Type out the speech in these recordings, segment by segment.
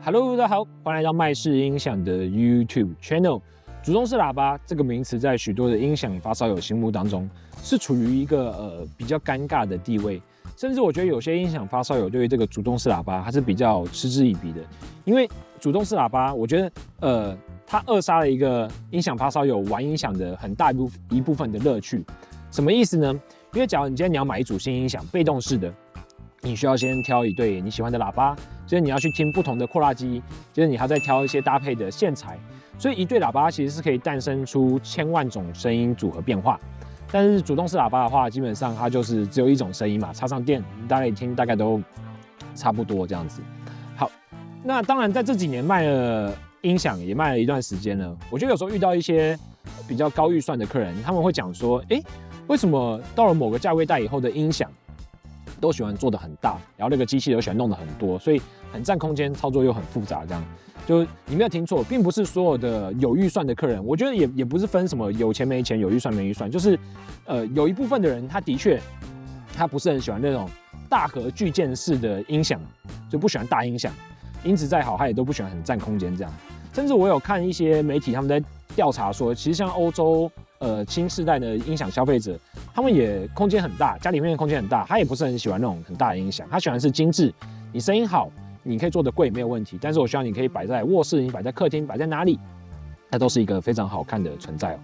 Hello， 大家好，欢迎来到麦式音响的 YouTube Channel。主动式喇叭这个名词，在许多的音响发烧友心目当中，是处于一个比较尴尬的地位。甚至我觉得有些音响发烧友对于这个主动式喇叭，还是比较嗤之以鼻的。因为主动式喇叭，我觉得它扼杀了一个音响发烧友玩音响的很大一部分的乐趣。什么意思呢？因为假如你今天你要买一组新音响，被动式的，你需要先挑一对你喜欢的喇叭，接着你要去听不同的扩大机，接着你还要再挑一些搭配的线材，所以一对喇叭其实是可以诞生出千万种声音组合变化。但是主动式喇叭的话，基本上它就是只有一种声音嘛，插上电，大家一听大概都差不多这样子。好，那当然在这几年卖了音响也卖了一段时间了，我觉得有时候遇到一些比较高预算的客人，他们会讲说，为什么到了某个价位带以后的音响都喜欢做得很大，然后那个机器都喜欢弄得很多，所以很占空间，操作又很复杂，这样。就你没有听错，并不是所有的有预算的客人，我觉得也不是分什么有钱没钱、有预算没预算，就是有一部分的人，他的确他不是很喜欢那种大盒巨件式的音响，就不喜欢大音响，音质再好，他也都不喜欢很占空间这样。甚至我有看一些媒体他们在调查说，其实像欧洲新世代的音响消费者，他们也空间很大，家里面的空间很大，他也不是很喜欢那种很大的音响，他喜欢是精致，你声音好，你可以做得贵没有问题，但是我希望你可以摆在卧室，你摆在客厅，摆在哪里，它都是一个非常好看的存在哦。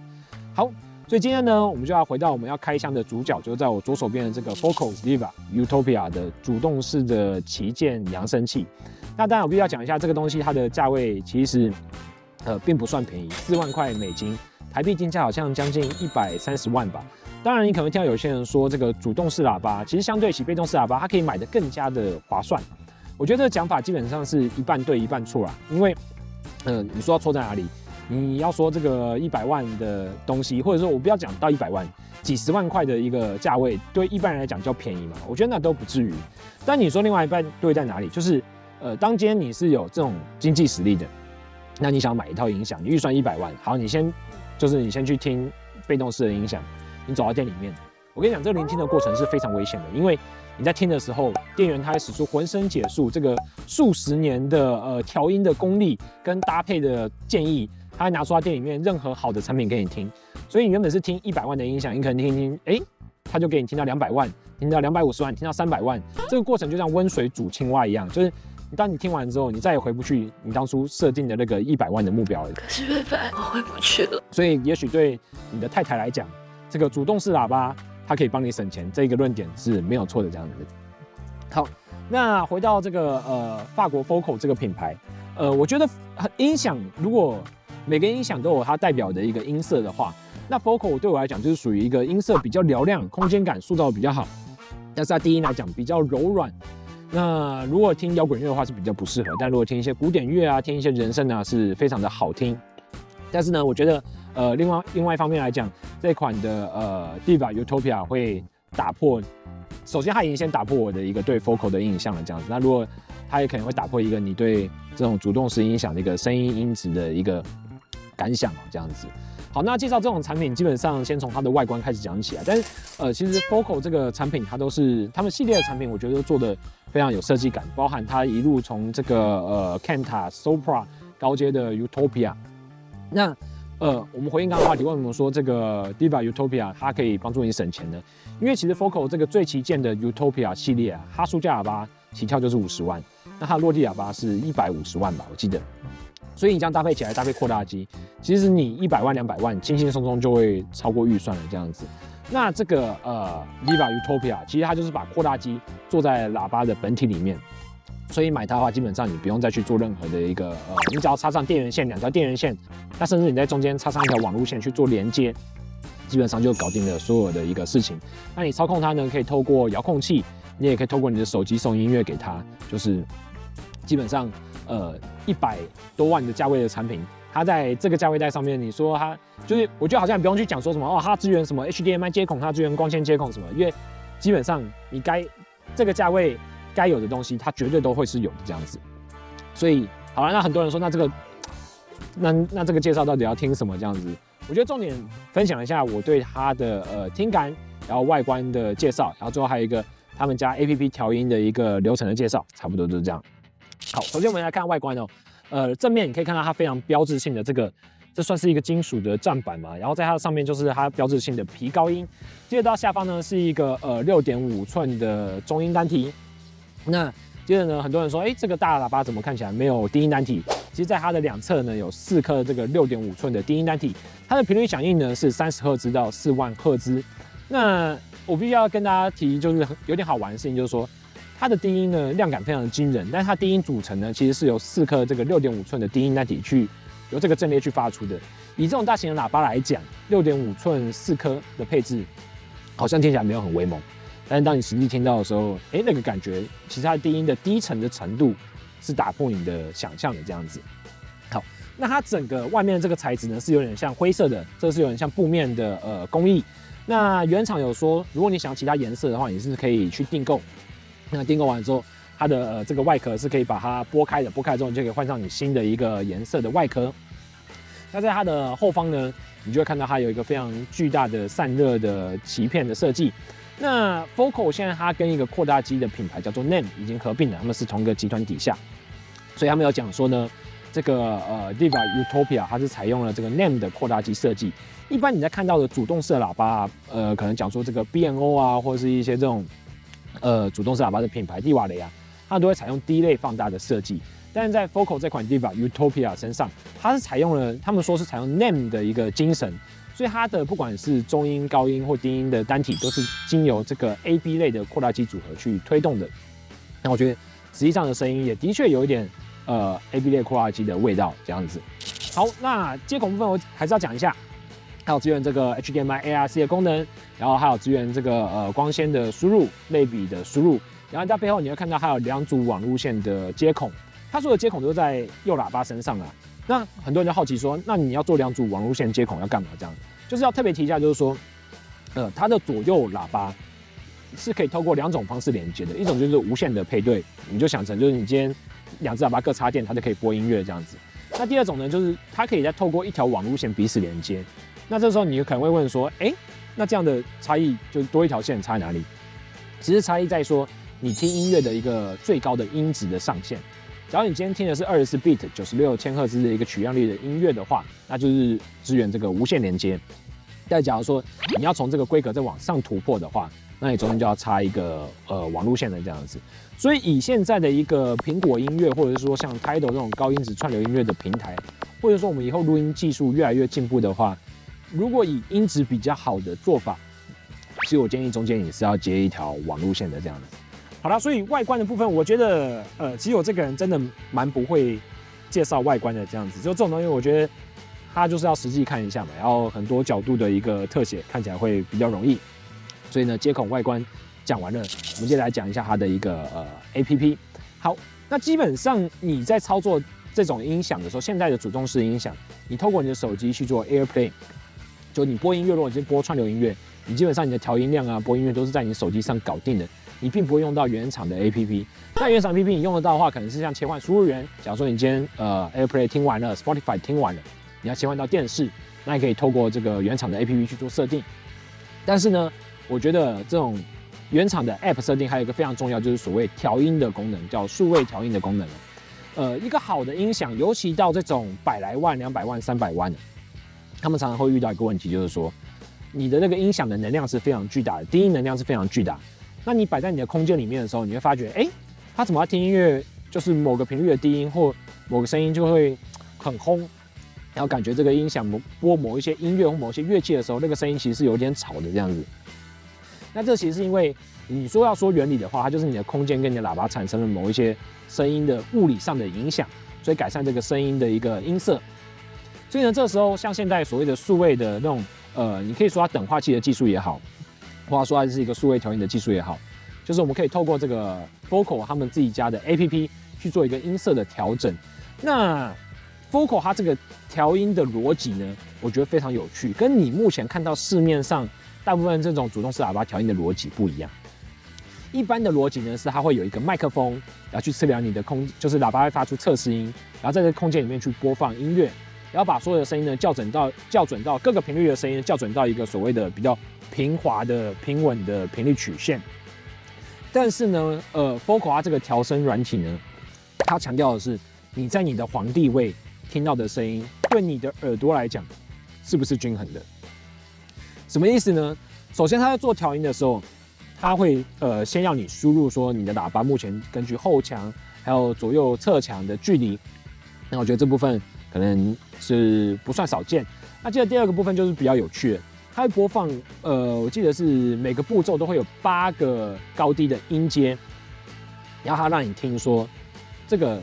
好，所以今天呢，我们就要回到我们要开箱的主角，就是在我左手边的这个 Focal Diva Utopia 的主动式的旗舰扬声器。那当然我必须要讲一下这个东西，它的价位其实并不算便宜，4万块美金，台币定价好像将近130万吧。当然，你可能听到有些人说，这个主动式喇叭其实相对起被动式喇叭，它可以买得更加的划算。我觉得这个讲法基本上是一半对一半错啦，因为你说要错在哪里？你要说这个100万的东西，或者说我不要讲到100万，几十万块的一个价位，对一般人来讲叫便宜嘛？我觉得那都不至于。但你说另外一半对在哪里？就是当今天你是有这种经济实力的，那你想买一套音响，你预算100万，好，你先去听被动式的音响，你走到店里面，我跟你讲，这个聆听的过程是非常危险的，因为你在听的时候，店员他会使出浑身解数，这个数十年的调音的功力跟搭配的建议，他会拿出他店里面任何好的产品给你听。所以你原本是听100万的音响，你可能听，他就给你听到200万，听到250万，听到300万，这个过程就像温水煮青蛙一样，就是当你听完之后，你再也回不去你当初设定的那个100万的目标了。可是贝贝，我回不去了。所以也许对你的太太来讲，这个主动式喇叭它可以帮你省钱，这个论点是没有错的。这样子。好，那回到这个法国 Focal 这个品牌，我觉得音响如果每个音响都有它代表的一个音色的话，那 Focal 对我来讲就是属于一个音色比较嘹亮，空间感塑造的比较好，但是它低音来讲比较柔软。那如果听摇滚乐的话是比较不适合，但如果听一些古典乐啊，听一些人声啊，是非常的好听。但是呢，我觉得另外一方面来讲，这款的Diva Utopia 会打破，首先它已经先打破我的一个对 Focal 的印象了，这样子。那如果它也可能会打破一个你对这种主动式音响的一个声音音质的一个感想这样子。好，那介绍这种产品，基本上先从它的外观开始讲起来。但是其实 Focal 这个产品，它都是他们系列的产品，我觉得都做的非常有设计感，包含它一路从这个Kanta、Sopra 高阶的 Utopia。那我们回应刚刚的话题，为什么说这个 Diva Utopia 它可以帮助你省钱呢？因为其实 Focal 这个最旗舰的 Utopia 系列啊，它书架喇叭起跳就是50万，那它的落地喇叭是150万吧，我记得。所以你这样搭配起来，搭配扩大机，其实你100万、200万，轻轻松松就会超过预算了这样子。那这个Diva Utopia 其实它就是把扩大机做在喇叭的本体里面。所以买它的话，基本上你不用再去做任何的一个你只要插上电源线，2条电源线，那甚至你在中间插上一条网路线去做连接，基本上就搞定了所有的一个事情。那你操控它呢，可以透过遥控器，你也可以透过你的手机送音乐给它，就是基本上100多万的价位的产品，它在这个价位带上面，你说它就是我觉得好像不用去讲说什么它支援什么 HDMI 接孔，它支援光纤接孔什么，因为基本上你这个价位该有的东西，它绝对都会是有的这样子。所以好了，那很多人说，那这个介绍到底要听什么这样子？我觉得重点分享一下我对它的听感，然后外观的介绍，然后最后还有一个他们家 APP 调音的一个流程的介绍，差不多就是这样。好，首先我们来看外观哦。正面你可以看到它非常标志性的这算是一个金属的站板嘛，然后在它上面就是它标志性的皮高音，接着到下方呢是一个6.5寸的中音单体。那接着呢，很多人说，这个大喇叭怎么看起来没有低音单体？其实在它的两侧呢有4颗这个6.5寸的低音单体，它的频率响应呢是30赫兹到4万赫兹。那我必须要跟大家提，就是有点好玩的事情，就是说它的低音呢量感非常的惊人，但是它低音组成呢其实是由4颗这个6.5寸的低音单体由这个阵列去发出的。以这种大型的喇叭来讲，6.5寸4颗的配置，好像听起来没有很威猛，但是当你实际听到的时候，那个感觉其实它的低音的低沉的程度是打破你的想象的这样子。好，那它整个外面的这个材质呢是有点像灰色的，这是有点像布面的工艺。那原厂有说，如果你想要其他颜色的话，你是可以去订购。那订购完之后，它的这个外壳是可以把它拨开的，拨开之后你就可以换上你新的一个颜色的外壳。那在它的后方呢，你就会看到它有一个非常巨大的散热的鳍片的设计。那 Focal 现在它跟一个扩大机的品牌叫做 NEM 已经合并了，他们是同一个集团底下，所以他们有讲说呢，这个Diva Utopia 它是采用了这个 NEM 的扩大机设计。一般你在看到的主动式的喇叭，可能讲说这个 B&O 啊，或者是一些这种主动式喇叭的品牌蒂瓦雷啊，它都会采用低类放大的设计。但是在 Focal 这款 Diva Utopia 身上，它是采用了他们说是采用 NEM 的一个精神，所以它的不管是中音、高音或低音的单体，都是经由这个 AB 类的扩大机组合去推动的。那我觉得实际上的声音也的确有一点AB 类扩大机的味道这样子。好，那接口部分我还是要讲一下，还有支援这个 HDMI ARC 的功能，然后还有支援这个光纤的输入、类比的输入，然后在背后你会看到还有2组网路线的接孔。它所有的接孔都在右喇叭身上啊。那很多人就好奇说，那你要做2组网路线接孔要干嘛？这样就是要特别提一下，就是说，它的左右喇叭是可以透过2种方式连接的，一种就是无线的配对，你就想成就是你今天2只喇叭各插电，它就可以播音乐这样子。那第二种呢，就是它可以再透过1条网路线彼此连接。那这时候你可能会问说，那这样的差异就多1条线差在哪里？其实差异在说，你听音乐的一个最高的音质的上限。假如你今天听的是24 bit 96千赫兹的一个取样率的音乐的话，那就是支援这个无线连接。但假如说你要从这个规格再往上突破的话，那你中间就要插一个网路线的这样子。所以以现在的一个苹果音乐，或者是说像 Tidal 这种高音质串流音乐的平台，或者说我们以后录音技术越来越进步的话，如果以音质比较好的做法，其实我建议中间也是要接1条网路线的这样子。好啦，所以外观的部分，我觉得其实我这个人真的蛮不会介绍外观的这样子，就这种东西，我觉得它就是要实际看一下嘛，然后很多角度的一个特写看起来会比较容易。所以呢，接孔外观讲完了，我们接下来讲一下它的一个APP。好，那基本上你在操作这种音响的时候，现在的主动式音响，你透过你的手机去做 AirPlay， 就你播音乐，如果你是播串流音乐，你基本上你的调音量啊、播音乐都是在你手机上搞定的。你并不会用到原厂的 APP， 那原厂 APP 你用得到的话，可能是像切换输入源。假如说你今天AirPlay 听完了 ，Spotify 听完了，你要切换到电视，那你可以透过这个原厂的 APP 去做设定。但是呢，我觉得这种原厂的 App 设定还有一个非常重要，就是所谓调音的功能，叫数位调音的功能。一个好的音响，尤其到这种100来万、200万、300万的，他们常常会遇到一个问题，就是说你的那个音响的能量是非常巨大的，低音能量是非常巨大。那你摆在你的空间里面的时候，你会发觉，它怎么要听音乐，就是某个频率的低音或某个声音就会很轰，然后感觉这个音响播某一些音乐或某些乐器的时候，那个声音其实是有点吵的这样子。那这其实是因为你说要说原理的话，它就是你的空间跟你的喇叭产生了某一些声音的物理上的影响，所以改善这个声音的一个音色。所以呢，这时候像现在所谓的数位的那种你可以说它等化器的技术也好，或者说它是一个数位调音的技术也好，就是我们可以透过这个 Focal 他们自己家的 APP 去做一个音色的调整。那 Focal 它这个调音的逻辑呢，我觉得非常有趣，跟你目前看到市面上大部分这种主动式喇叭调音的逻辑不一样。一般的逻辑呢是它会有一个麦克风，然后去测量你的就是喇叭会发出测试音，然后在这个空间里面去播放音乐，然后把所有的声音呢校准到各个频率的声音校准到一个所谓的比较平滑的平稳的频率曲线。但是呢，Focal 它这个调声软体呢，他强调的是你在你的皇帝位听到的声音，对你的耳朵来讲是不是均衡的？什么意思呢？首先他在做调音的时候，他会先要你输入说你的喇叭目前根据后墙还有左右侧墙的距离。那我觉得这部分可能是不算少见。那接着第二个部分就是比较有趣的，它会播放我记得是每个步骤都会有8个高低的音阶，然后它让你听说这个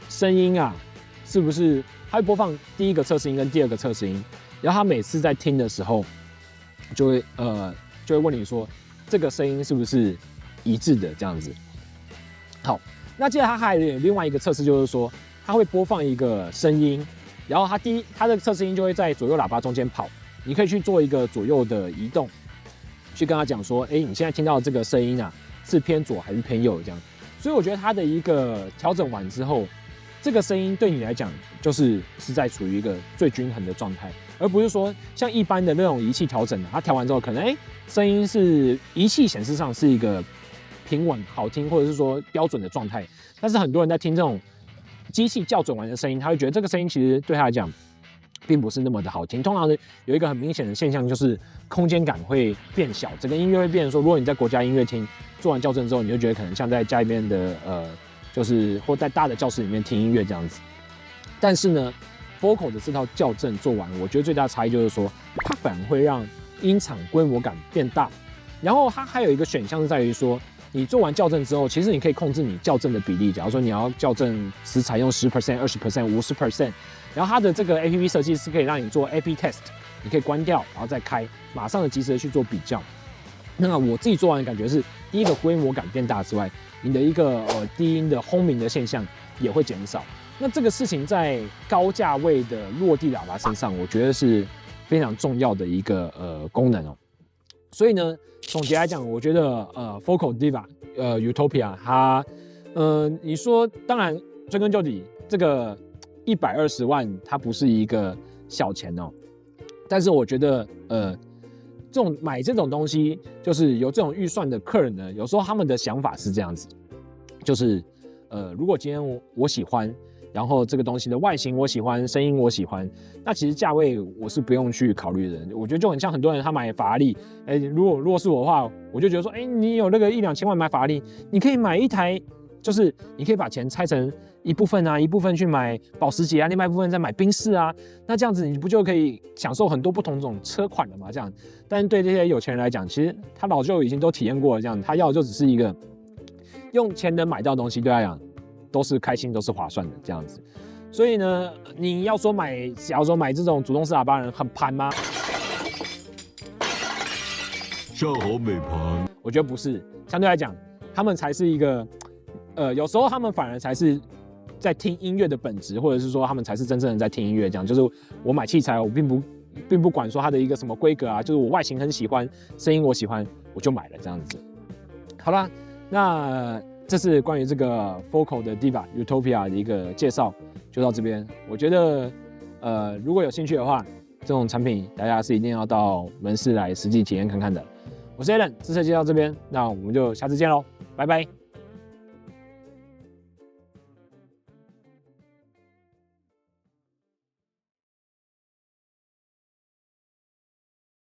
声音啊是不是，它会播放第一个测试音跟第二个测试音，然后它每次在听的时候就会问你说这个声音是不是一致的这样子。好，那接着它还有另外一个测试，就是说它会播放一个声音，然后它的测试音就会在左右喇叭中间跑，你可以去做一个左右的移动，去跟他讲说，你现在听到的这个声音啊是偏左还是偏右这样。所以我觉得它的一个调整完之后，这个声音对你来讲是在处于一个最均衡的状态，而不是说像一般的那种仪器调整，它调完之后可能声音是仪器显示上是一个平稳好听或者是说标准的状态，但是很多人在听这种机器校准完的声音，他会觉得这个声音其实对他来讲并不是那么的好听。通常有一个很明显的现象，就是空间感会变小，整个音乐会变成说，如果你在国家音乐厅做完校正之后，你就觉得可能像在家里面的就是或在大的教室里面听音乐这样子。但是呢 ，Focal 的这套校正做完，我觉得最大的差异就是说，它反而会让音场规模感变大。然后它还有一个选项是在于说，你做完校正之后，其实你可以控制你校正的比例。假如说你要校正是采用10%、20%、50%，然后它的这个 APP 设计是可以让你做 AP test， 你可以关掉，然后再开，马上的及时的去做比较。那我自己做完的感觉是，第一个规模感变大之外，你的一个低音的轰鸣的现象也会减少。那这个事情在高价位的落地喇叭身上，我觉得是非常重要的一个功能哦。所以呢，总结来讲，我觉得Focal Diva Utopia 它你说当然追根究底，这个120万它不是一个小钱哦，但是我觉得买这种东西，就是有这种预算的客人呢，有时候他们的想法是这样子，就是如果今天我喜欢，然后这个东西的外形我喜欢，声音我喜欢，那其实价位我是不用去考虑的。我觉得就很像很多人他买法拉利，如果是我的话，我就觉得说，你有那个1、2千万买法拉利，你可以买一台，就是你可以把钱拆成一部分啊，一部分去买保时捷啊，另外一部分再买宾士啊，那这样子你不就可以享受很多不同种车款了吗？这样，但是对这些有钱人来讲，其实他早就已经都体验过了，这样他要的就只是一个用钱能买到的东西，对他来讲都是开心，都是划算的这样子。所以呢，你要说假如说买这种主动式喇叭的人很盘吗？上好美盘，我觉得不是，相对来讲，他们才是一个，有时候他们反而才是在听音乐的本质，或者是说他们才是真正的在听音乐。这样，就是我买器材，我并不管说它的一个什么规格啊，就是我外形很喜欢，声音我喜欢，我就买了这样子。好啦，那这是关于这个 Focal 的 Diva Utopia 的一个介绍，就到这边。我觉得，如果有兴趣的话，这种产品大家是一定要到门市来实际体验看看的。我是 Alan，这次介绍这边，那我们就下次见喽，拜拜。